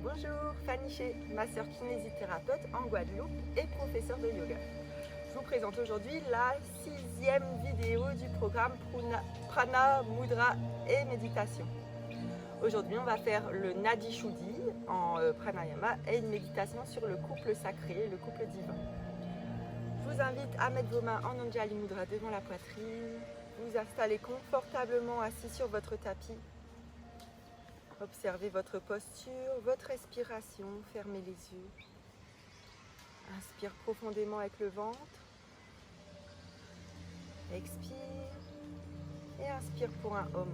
Bonjour, Fanny Ché, ma sœur kinésithérapeute en Guadeloupe et professeure de yoga. Je vous présente aujourd'hui la 6e vidéo du programme Prana, Mudra et Méditation. Aujourd'hui, on va faire le Nadi Shuddhi en pranayama et une méditation sur le couple sacré, le couple divin. Je vous invite à mettre vos mains en Anjali Mudra devant la poitrine, vous installer confortablement assis sur votre tapis. Observez votre posture, votre respiration, fermez les yeux. Inspire profondément avec le ventre. Expire et inspire pour un Om.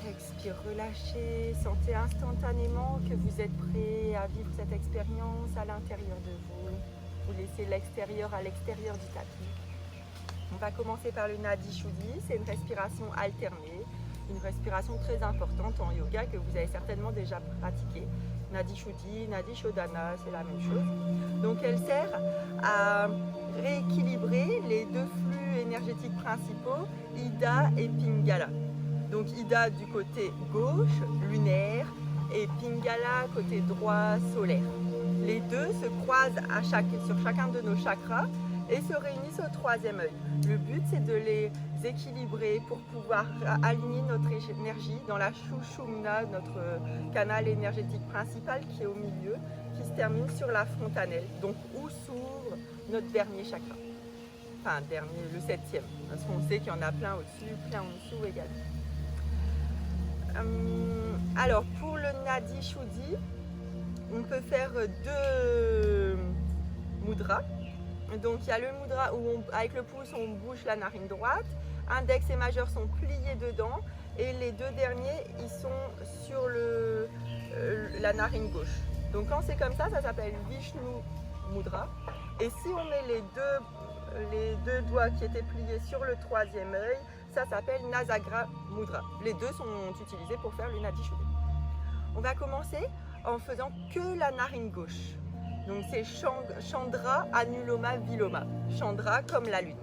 Expire, relâchez, sentez instantanément que vous êtes prêt à vivre cette expérience à l'intérieur de vous. Vous laissez l'extérieur à l'extérieur du tapis. On va commencer par le Nadi Shuddhi, c'est une respiration alternée, une respiration très importante en yoga que vous avez certainement déjà pratiquée. Nadi Shuddhi, Nadi Shodhana, c'est la même chose. Donc elle sert à rééquilibrer les deux flux énergétiques principaux, Ida et Pingala. Donc Ida du côté gauche, lunaire, et Pingala côté droit, solaire. Les deux se croisent sur chacun de nos chakras et se réunissent au troisième œil. Le but, c'est de les équilibrer pour pouvoir aligner notre énergie dans la Sushumna, notre canal énergétique principal qui est au milieu, qui se termine sur la fontanelle, donc où s'ouvre notre dernier chakra. Enfin, le 7e, parce qu'on sait qu'il y en a plein au-dessus, plein en dessous également. Alors, pour le Nadi Shuddhi, on peut faire deux mudras. Donc il y a le mudra où avec le pouce on bouche la narine droite, index et majeur sont pliés dedans et les deux derniers ils sont sur la narine gauche. Donc quand c'est comme ça, ça s'appelle Vishnu Mudra. Et si on met les deux doigts qui étaient pliés sur le troisième œil, ça s'appelle Nasagra Mudra. Les deux sont utilisés pour faire le Nadi Shuddhi. On va commencer en faisant que la narine gauche. Donc c'est Chandra, Anuloma, Viloma. Chandra comme la lune.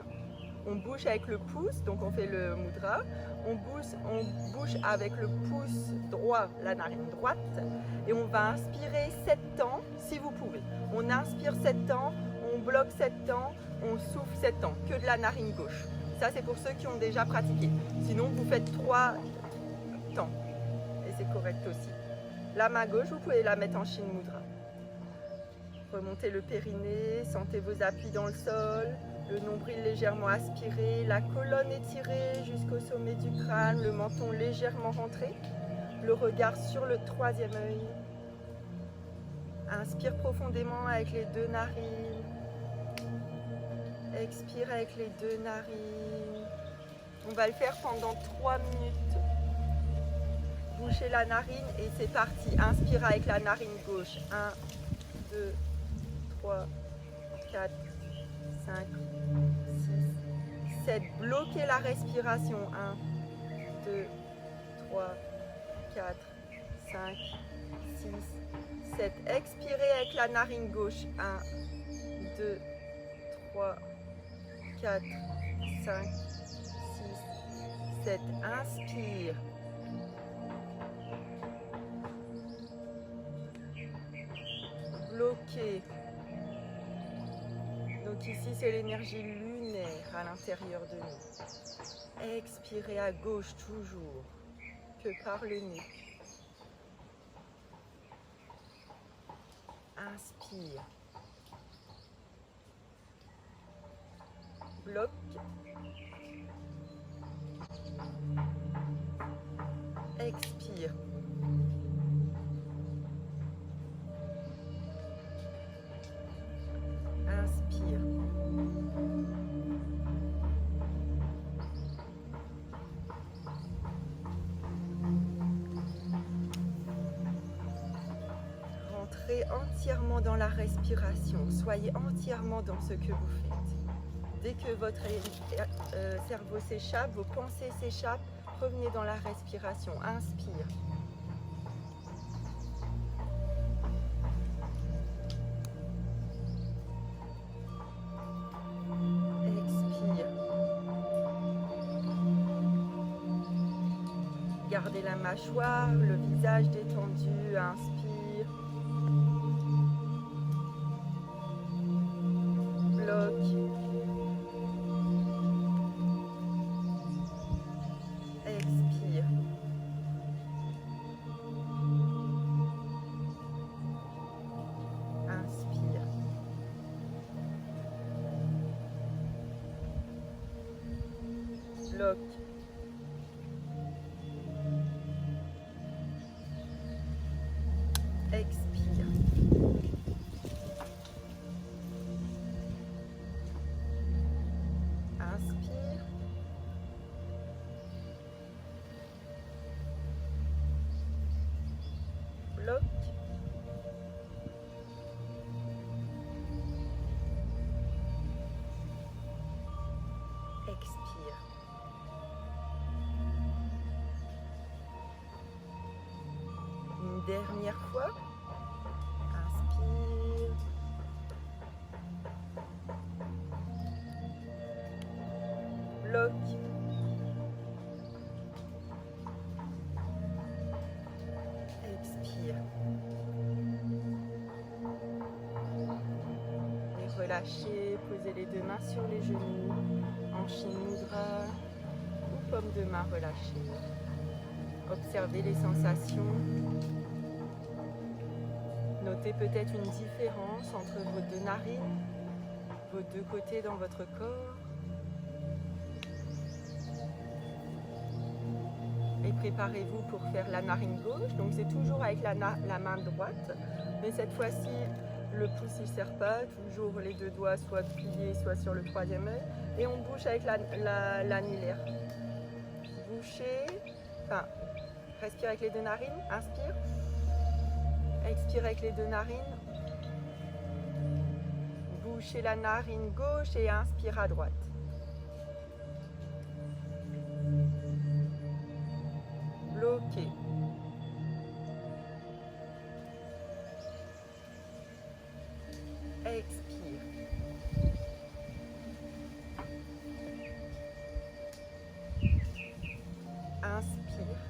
On bouge avec le pouce, donc on fait le mudra. On bouge avec le pouce droit la narine droite. Et on va inspirer 7 temps si vous pouvez. On inspire 7 temps, on bloque 7 temps, on souffle 7 temps, que de la narine gauche. Ça c'est pour ceux qui ont déjà pratiqué. Sinon vous faites 3 temps. Et c'est correct aussi. La main gauche, vous pouvez la mettre en Shin Mudra. Remontez le périnée, sentez vos appuis dans le sol, le nombril légèrement aspiré, la colonne étirée jusqu'au sommet du crâne, le menton légèrement rentré, le regard sur le troisième œil. Inspire profondément avec les deux narines. Expire avec les deux narines. On va le faire pendant 3 minutes. Bouchez la narine et c'est parti. Inspire avec la narine gauche. 1, 2, 3, 4, 5, 6, 7. Bloquez la respiration. 1, 2, 3, 4, 5, 6, 7. Expirez avec la narine gauche. 1, 2, 3, 4, 5, 6, 7. Inspire. Bloqué. Donc ici c'est l'énergie lunaire à l'intérieur de nous. Expirez à gauche toujours, que par le nez. Inspire. Bloque. Expire. Inspire. Rentrez entièrement dans la respiration. Soyez entièrement dans ce que vous faites. Dès que votre cerveau s'échappe, vos pensées s'échappent, revenez dans la respiration. Inspire. Expire. Gardez la mâchoire, le visage détendu. Inspire. Bloque. Expire. Inspire. Bloque. Expire. Inspire. Bloque. Expire. Une dernière fois. Inspire. Bloque. Expire. Et relâchez, posez les deux mains sur les genoux, en Shin Mudra ou paume de main relâchée. Observez les sensations. Notez peut-être une différence entre vos deux narines, vos deux côtés dans votre corps. Et préparez-vous pour faire la narine gauche. Donc c'est toujours avec la main droite, mais cette fois-ci le pouce il ne serre pas, toujours les deux doigts soit pliés, soit sur le troisième œil. Et on bouge avec l'annulaire. Bouchez, enfin, respire avec les deux narines, inspire. Expire avec les deux narines. Bouchez la narine gauche et inspire à droite. Bloquez. Expire. Inspire.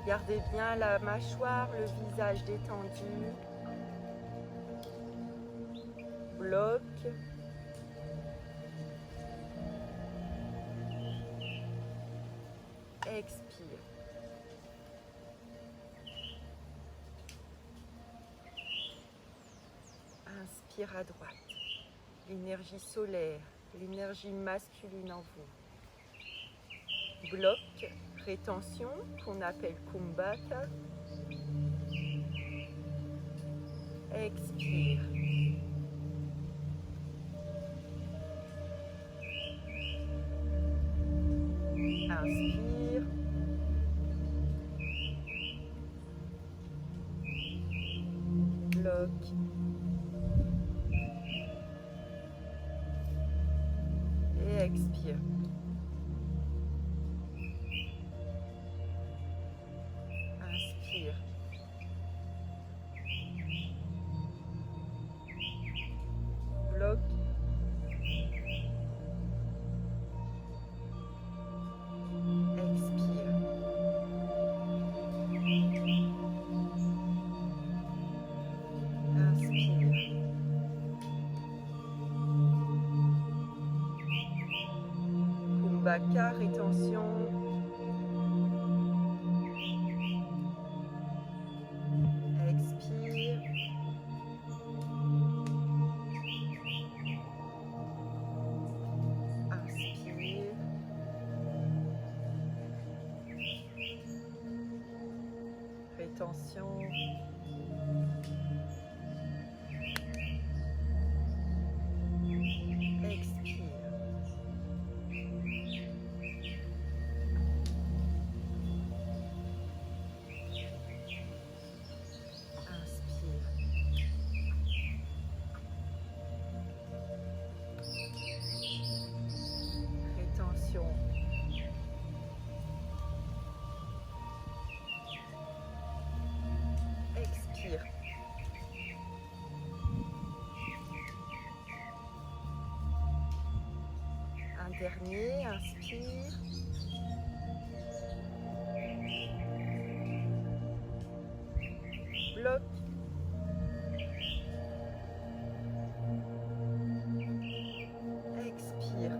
Gardez bien la mâchoire, le visage détendu. Bloque. Expire. Inspire à droite. L'énergie solaire, l'énergie masculine en vous. Bloque, rétention, qu'on appelle Kumbhaka. Expire. Inspire. Bloque. Et expire. Inspire. Bloque. Expire. Inspire. Kumbhaka, rétention. Expire. Inspire. Rétention. Expire. Rétention. dernier, inspire. Bloque. Expire.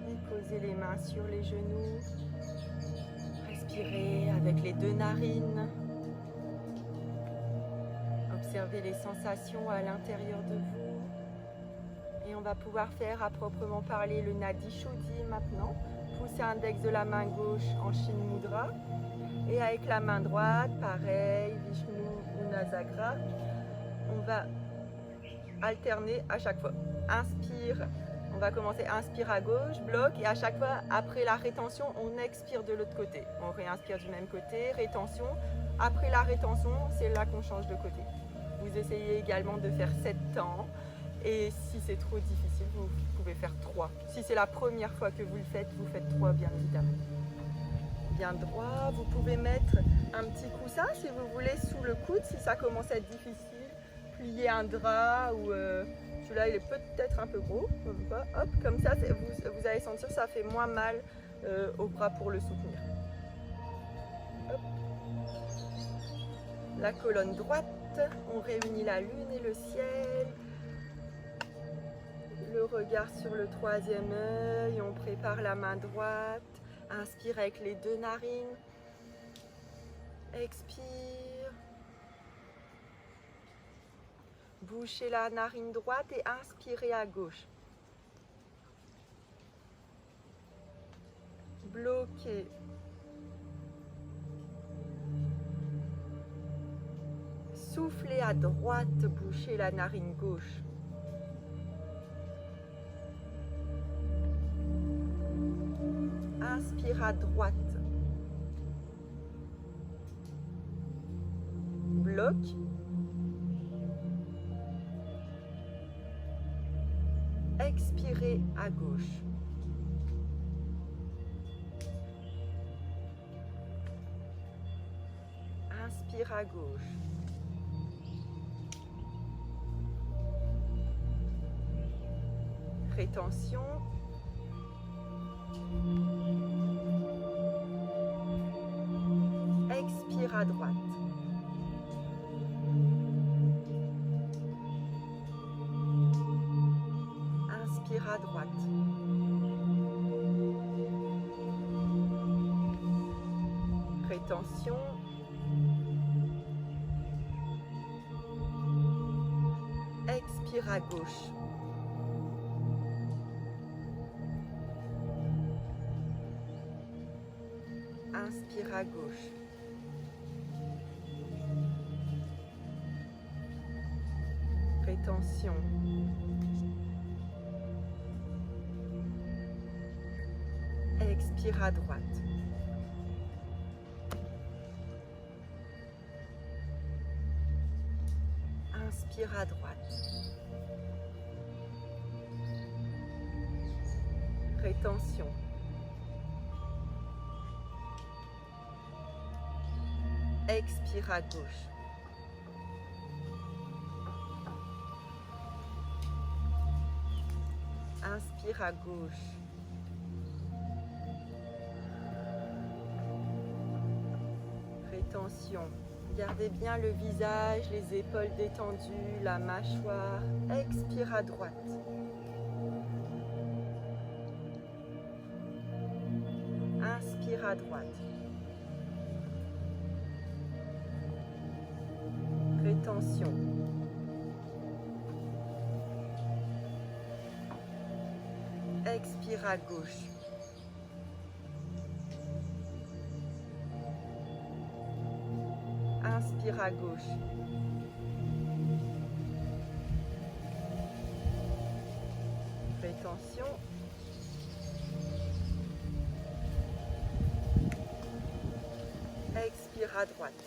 Et posez les mains sur les genoux. Respirez avec les deux narines. Observez les sensations à l'intérieur de vous. Et on va pouvoir faire à proprement parler le Nadi Shuddhi maintenant. Poussez l'index de la main gauche en Shin Mudra. Et avec la main droite, pareil, Vishnu Unasagra. On va alterner à chaque fois. Inspire. On va commencer, inspire à gauche, bloque, et à chaque fois, après la rétention, on expire de l'autre côté. On réinspire du même côté, rétention. Après la rétention, c'est là qu'on change de côté. Vous essayez également de faire 7 temps. Et si c'est trop difficile, vous pouvez faire 3. Si c'est la première fois que vous le faites, vous faites 3, bien évidemment. Bien droit, vous pouvez mettre un petit coussin, si vous voulez, sous le coude, si ça commence à être difficile. Plier un drap ou... celui-là, il est peut-être un peu gros. Hop, comme ça, vous allez sentir que ça fait moins mal au bras pour le soutenir. Hop. La colonne droite, on réunit la lune et le ciel. Le regard sur le troisième œil, on prépare la main droite. Inspire avec les deux narines. Expire. Bouchez la narine droite et inspirez à gauche. Bloquez. Soufflez à droite, bouchez la narine gauche. Inspire à droite. Bloque. Expirez à gauche. Inspire à gauche. Rétention. Expire à droite. Inspire à droite. Rétention. Expire à gauche. Inspire à gauche. Rétention. Expire à droite. Inspire à droite. Rétention. Expire à gauche. Inspire à gauche. Rétention. Gardez bien le visage, les épaules détendues, la mâchoire. Expire à droite. Inspire à droite. Rétention. Expire à gauche. Inspire à gauche. Rétention. Expire à droite.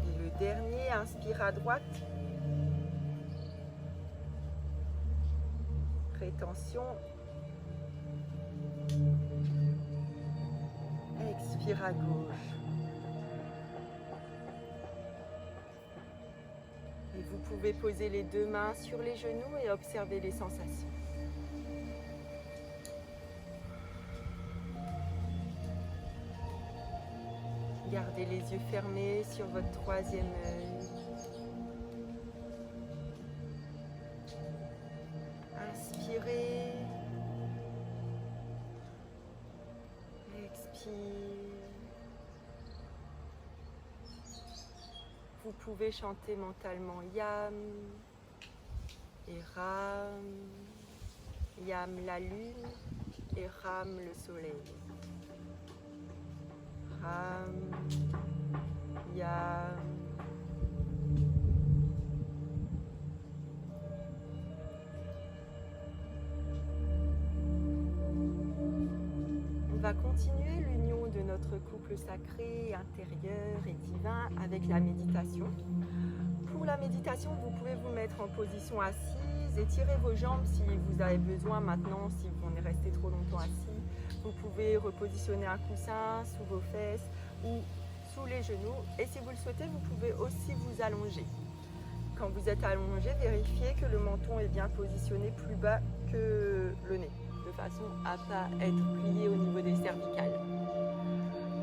Et le dernier, inspire à droite. Rétention. Expire à gauche. pouvez poser les deux mains sur les genoux et observer les sensations. Gardez les yeux fermés sur votre troisième œil. Inspirez. Expire. Vous pouvez chanter mentalement Yam et Ram, Yam la lune et Ram le soleil. Ram, Yam. On va continuer l'union de notre couple sacré, intérieur et divin avec la méditation. Pour la méditation, vous pouvez vous mettre en position assise, étirer vos jambes si vous avez besoin maintenant, si vous en restez trop longtemps assis. Vous pouvez repositionner un coussin sous vos fesses ou sous les genoux. Et si vous le souhaitez, vous pouvez aussi vous allonger. Quand vous êtes allongé, vérifiez que le menton est bien positionné plus bas que le nez, de façon à ne pas être plié au niveau des cervicales.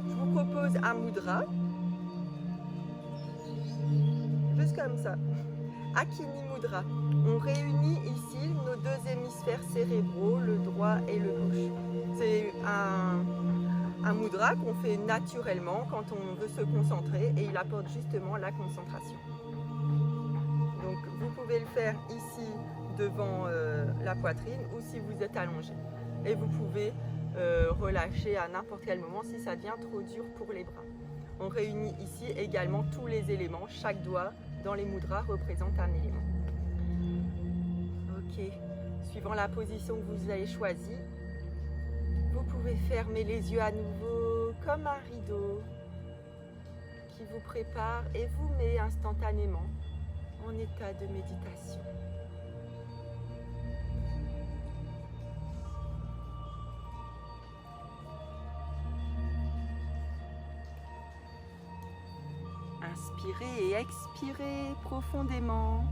Je vous propose un mudra, juste comme ça, Akini Mudra. On réunit ici nos deux hémisphères cérébraux, le droit et le gauche. C'est un mudra qu'on fait naturellement quand on veut se concentrer et il apporte justement la concentration. Donc vous pouvez le faire ici devant la poitrine ou si vous êtes allongé. Et vous pouvez relâcher à n'importe quel moment si ça devient trop dur pour les bras. On réunit ici également tous les éléments. Chaque doigt dans les mudras représente un élément. Ok, suivant la position que vous avez choisie, vous pouvez fermer les yeux à nouveau comme un rideau qui vous prépare et vous met instantanément en état de méditation. Inspirez et expirez profondément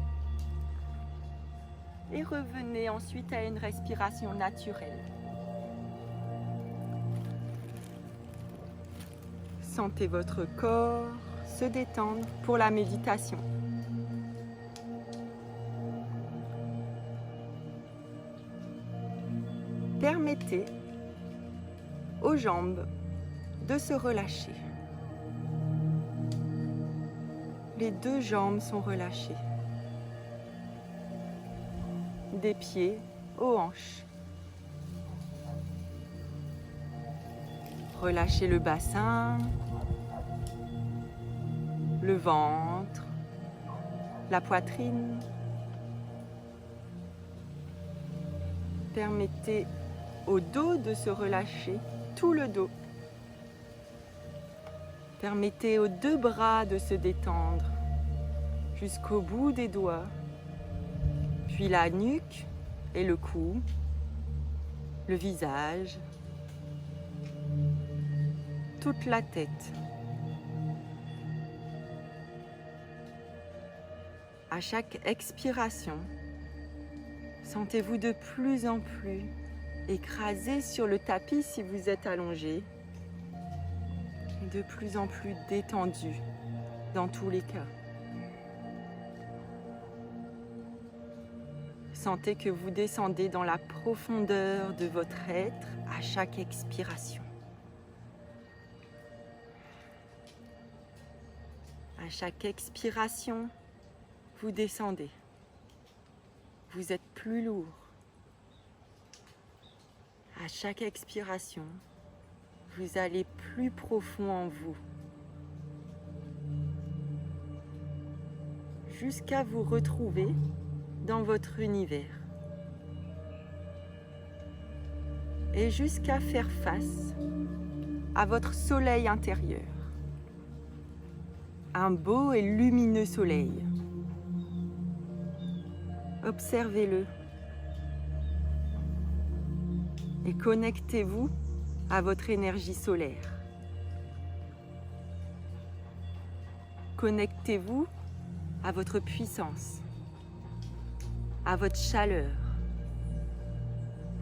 et revenez ensuite à une respiration naturelle. Sentez votre corps se détendre pour la méditation. Permettez aux jambes de se relâcher. Les deux jambes sont relâchées. Des pieds aux hanches. Relâchez le bassin, le ventre, la poitrine. Permettez au dos de se relâcher, tout le dos. Permettez aux deux bras de se détendre jusqu'au bout des doigts, puis la nuque et le cou, le visage, toute la tête. À chaque expiration, sentez-vous de plus en plus écrasé sur le tapis si vous êtes allongé, et de plus en plus détendu dans tous les cas. Sentez que vous descendez dans la profondeur de votre être à chaque expiration. À chaque expiration, vous descendez. Vous êtes plus lourd. À chaque expiration, vous allez plus profond en vous. Jusqu'à vous retrouver dans votre univers. Et jusqu'à faire face à votre soleil intérieur. Un beau et lumineux soleil. Observez-le. Et connectez-vous à votre énergie solaire. Connectez-vous à votre puissance. à votre chaleur,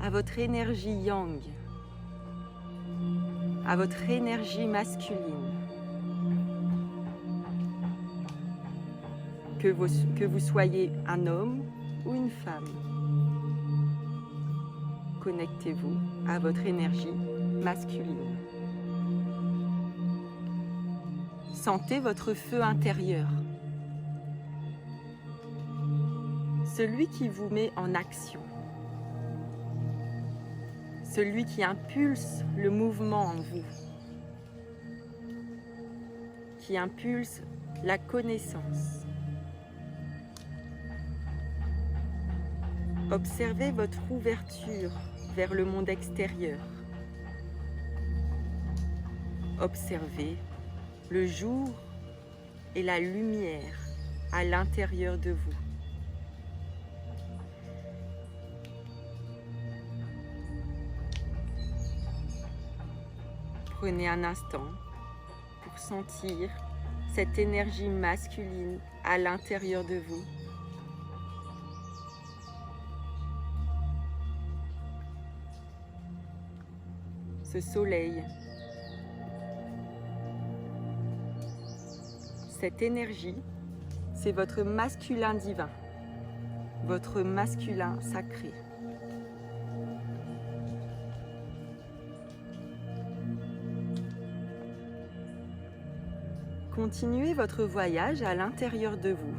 à votre énergie yang, à votre énergie masculine. Que vous soyez un homme ou une femme, connectez-vous à votre énergie masculine. Sentez votre feu intérieur, celui qui vous met en action, celui qui impulse le mouvement en vous, qui impulse la connaissance. Observez votre ouverture vers le monde extérieur. Observez le jour et la lumière à l'intérieur de vous. Prenez un instant pour sentir cette énergie masculine à l'intérieur de vous. Ce soleil, cette énergie, c'est votre masculin divin, votre masculin sacré. Continuez votre voyage à l'intérieur de vous,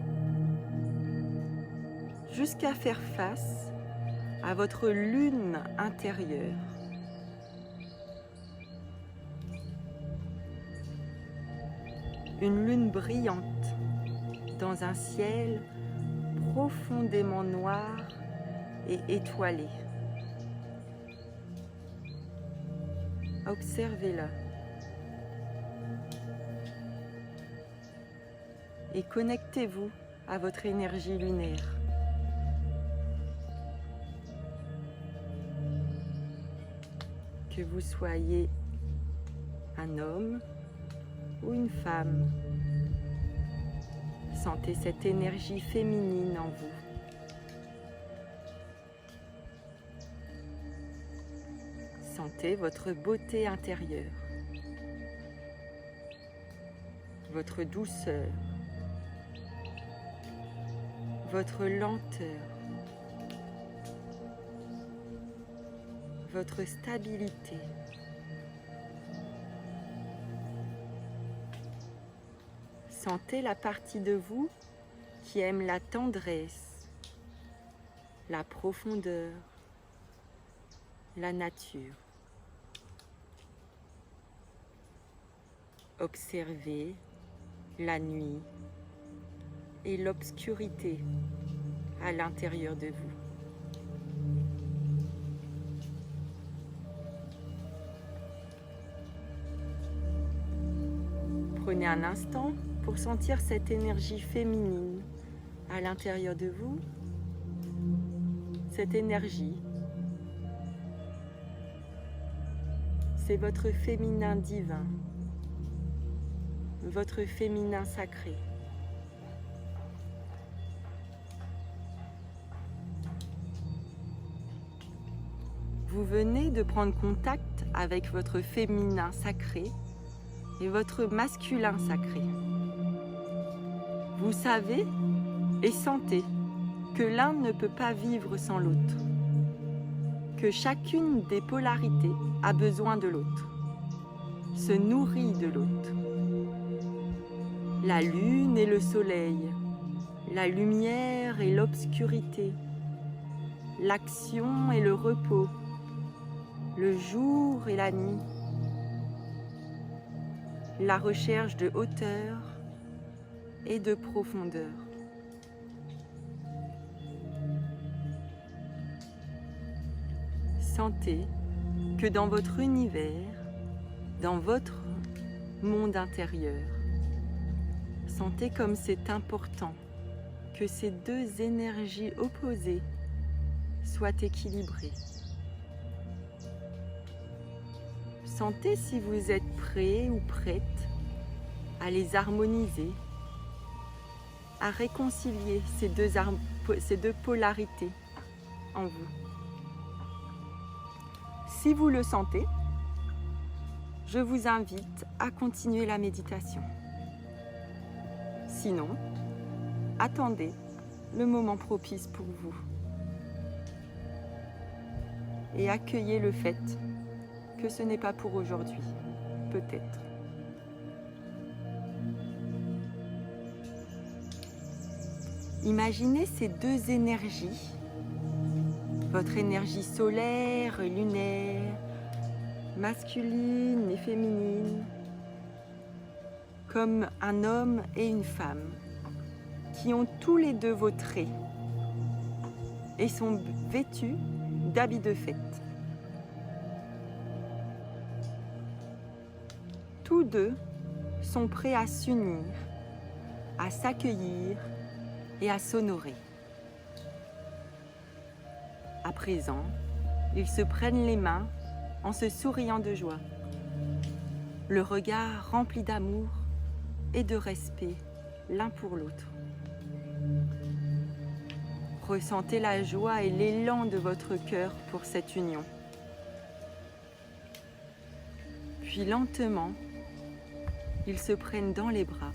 jusqu'à faire face à votre lune intérieure. Une lune brillante dans un ciel profondément noir et étoilé. Observez-la et connectez-vous à votre énergie lunaire. Que vous soyez un homme ou une femme, sentez cette énergie féminine en vous. Sentez votre beauté intérieure, votre douceur, votre lenteur, votre stabilité. Sentez la partie de vous qui aime la tendresse, la profondeur, la nature. Observez la nuit et l'obscurité à l'intérieur de vous. Prenez un instant pour sentir cette énergie féminine à l'intérieur de vous. Cette énergie, c'est votre féminin divin, votre féminin sacré. Vous venez de prendre contact avec votre féminin sacré et votre masculin sacré. Vous savez et sentez que l'un ne peut pas vivre sans l'autre, que chacune des polarités a besoin de l'autre, se nourrit de l'autre. La lune et le soleil, la lumière et l'obscurité, l'action et le repos, le jour et la nuit, la recherche de hauteur et de profondeur. Sentez que dans votre univers, dans votre monde intérieur, sentez comme c'est important que ces deux énergies opposées soient équilibrées. Sentez si vous êtes prêt ou prête à les harmoniser, à réconcilier ces ces deux polarités en vous. Si vous le sentez, je vous invite à continuer la méditation. Sinon, attendez le moment propice pour vous et accueillez le fait que ce n'est pas pour aujourd'hui, peut-être. Imaginez ces deux énergies, votre énergie solaire, lunaire, masculine et féminine, comme un homme et une femme qui ont tous les deux vos traits et sont vêtus d'habits de fête. Tous deux sont prêts à s'unir, à s'accueillir et à s'honorer. À présent, ils se prennent les mains en se souriant de joie, le regard rempli d'amour et de respect l'un pour l'autre. Ressentez la joie et l'élan de votre cœur pour cette union. Puis lentement, ils se prennent dans les bras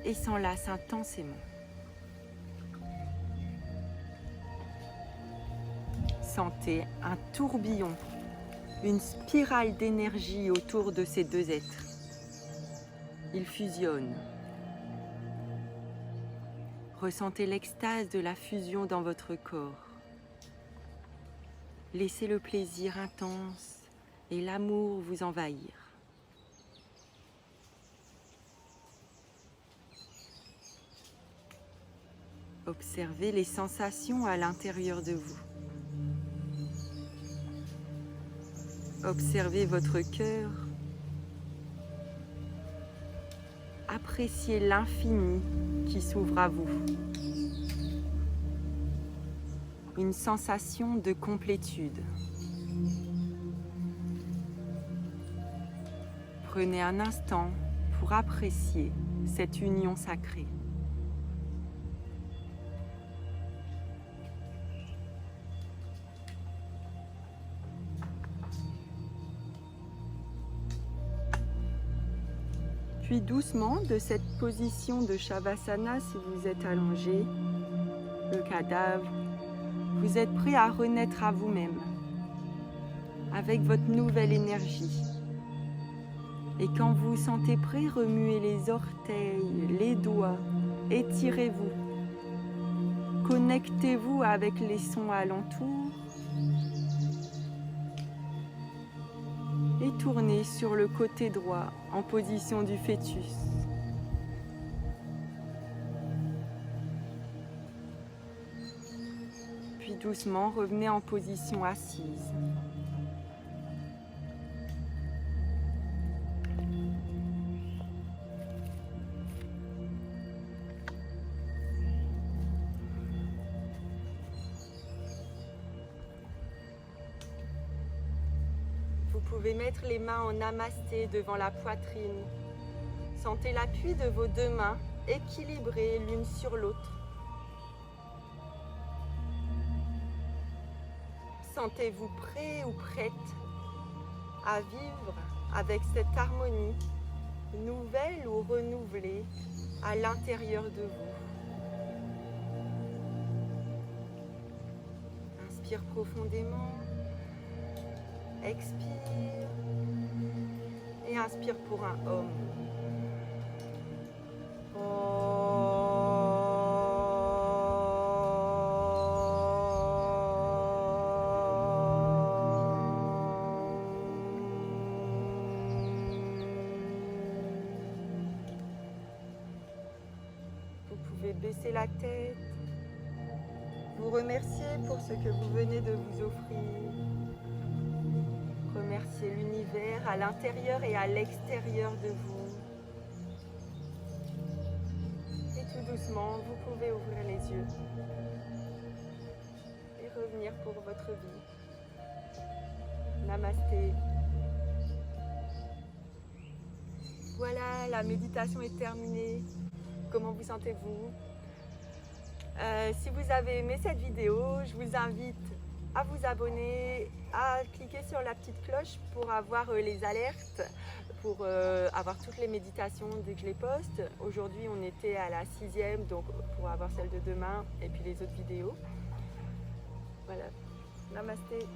et s'enlacent intensément. Sentez un tourbillon, une spirale d'énergie autour de ces deux êtres. Ils fusionnent. Ressentez l'extase de la fusion dans votre corps. Laissez le plaisir intense et l'amour vous envahir. Observez les sensations à l'intérieur de vous. Observez votre cœur. Appréciez l'infini qui s'ouvre à vous. Une sensation de complétude. Prenez un instant pour apprécier cette union sacrée. Puis doucement, de cette position de Shavasana, si vous êtes allongé, le cadavre, vous êtes prêt à renaître à vous-même, avec votre nouvelle énergie. Et quand vous vous sentez prêt, remuez les orteils, les doigts, étirez-vous. Connectez-vous avec les sons alentours. Et tournez sur le côté droit en position du fœtus. Puis doucement, revenez en position assise. Vous pouvez mettre les mains en namasté devant la poitrine. Sentez l'appui de vos deux mains équilibrées l'une sur l'autre. Sentez-vous prêt ou prête à vivre avec cette harmonie nouvelle ou renouvelée à l'intérieur de vous. Inspire profondément. Expire et inspire pour un homme. Vous pouvez baisser la tête, vous remercier pour ce que vous venez de vous offrir. Remerciez l'univers à l'intérieur et à l'extérieur de vous. Et tout doucement, vous pouvez ouvrir les yeux et revenir pour votre vie. Namasté. Voilà, la méditation est terminée. Comment vous sentez-vous ? Si vous avez aimé cette vidéo, je vous invite à vous abonner, à cliquer sur la petite cloche pour avoir les alertes, pour avoir toutes les méditations dès que je les poste. Aujourd'hui, on était à la 6e, donc pour avoir celle de demain et puis les autres vidéos. Voilà. Namasté.